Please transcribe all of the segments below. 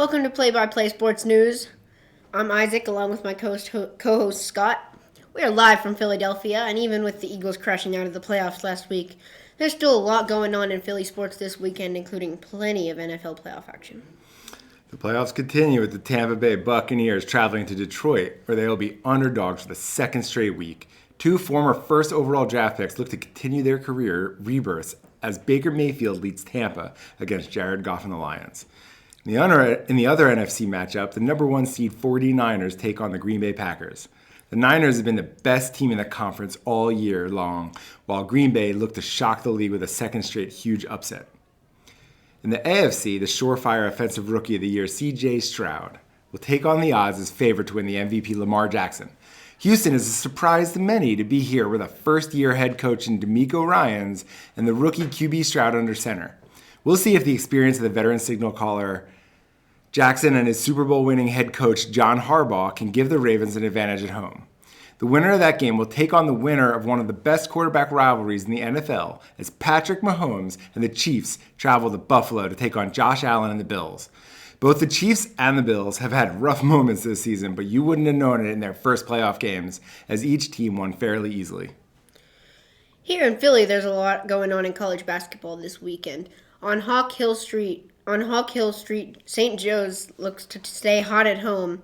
Welcome to Play by Play Sports News. I'm Isaac, along with my co-host Scott. We are live from Philadelphia, and even with the Eagles crashing out of the playoffs last week, there's still a lot going on in Philly sports this weekend, including plenty of NFL playoff action. The playoffs continue with the Tampa Bay Buccaneers traveling to Detroit, where they will be underdogs for the second straight week. Two former first overall draft picks look to continue their career rebirths as Baker Mayfield leads Tampa against Jared Goff and the Lions. In the other NFC matchup, the number one seed 49ers take on the Green Bay Packers. The Niners have been the best team in the conference all year long, while Green Bay looked to shock the league with a second straight huge upset. In the AFC, the surefire offensive rookie of the year, C.J. Stroud, will take on the odds as favorite to win the MVP Lamar Jackson. Houston is a surprise to many to be here with a first-year head coach in DeMeco Ryans and the rookie QB Stroud under center. We'll see if the experience of the veteran signal caller Jackson and his Super Bowl winning head coach John Harbaugh can give the Ravens an advantage at home. The winner of that game will take on the winner of one of the best quarterback rivalries in the NFL as Patrick Mahomes and the Chiefs travel to Buffalo to take on Josh Allen and the Bills. Both the Chiefs and the Bills have had rough moments this season, but you wouldn't have known it in their first playoff games as each team won fairly easily. Here in Philly, there's a lot going on in college basketball this weekend. On Hawk Hill Street, St. Joe's looks to stay hot at home.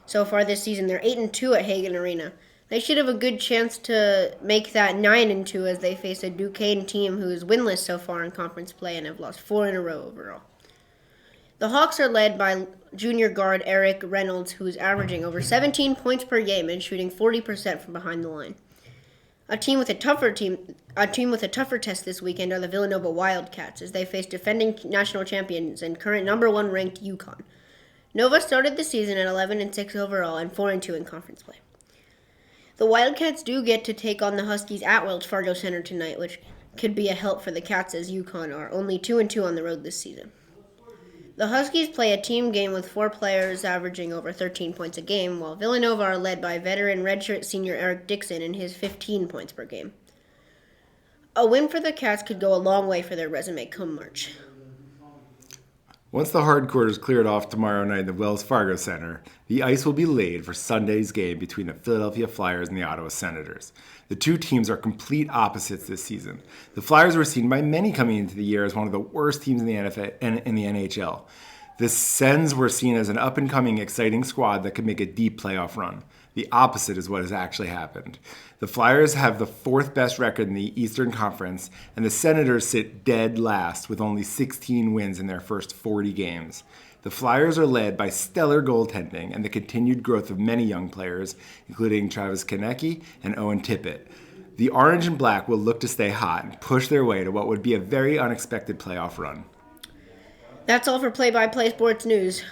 So far this season, they're 8-2 at Hagan Arena. They should have a good chance to make that 9-2 as they face a Duquesne team who is winless so far in conference play and have lost 4 in a row overall. The Hawks are led by junior guard Eric Reynolds, who is averaging over 17 points per game and shooting 40% from behind the line. A team with a tougher test this weekend are the Villanova Wildcats, as they face defending national champions and current number 1 ranked UConn. Nova started the season at 11-6 overall and 4-2 in conference play. The Wildcats do get to take on the Huskies at Wells Fargo Center tonight, which could be a help for the Cats as UConn are only 2-2 on the road this season. The Huskies play a team game with 4 players averaging over 13 points a game, while Villanova are led by veteran redshirt senior Eric Dixon in his 15 points per game. A win for the Cats could go a long way for their resume come March. Once the hardcourt is cleared off tomorrow night in the Wells Fargo Center, the ice will be laid for Sunday's game between the Philadelphia Flyers and the Ottawa Senators. The two teams are complete opposites this season. The Flyers were seen by many coming into the year as one of the worst teams in the NFL and in the NHL. The Sens were seen as an up-and-coming, exciting squad that could make a deep playoff run. The opposite is what has actually happened. The Flyers have the 4th best record in the Eastern Conference, and the Senators sit dead last with only 16 wins in their first 40 games. The Flyers are led by stellar goaltending and the continued growth of many young players, including Travis Konecny and Owen Tippett. The Orange and Black will look to stay hot and push their way to what would be a very unexpected playoff run. That's all for Play-by-Play Sports News.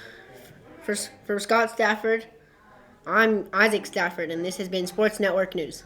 For Scott Stafford, I'm Isaac Stafford, and this has been Sports Network News.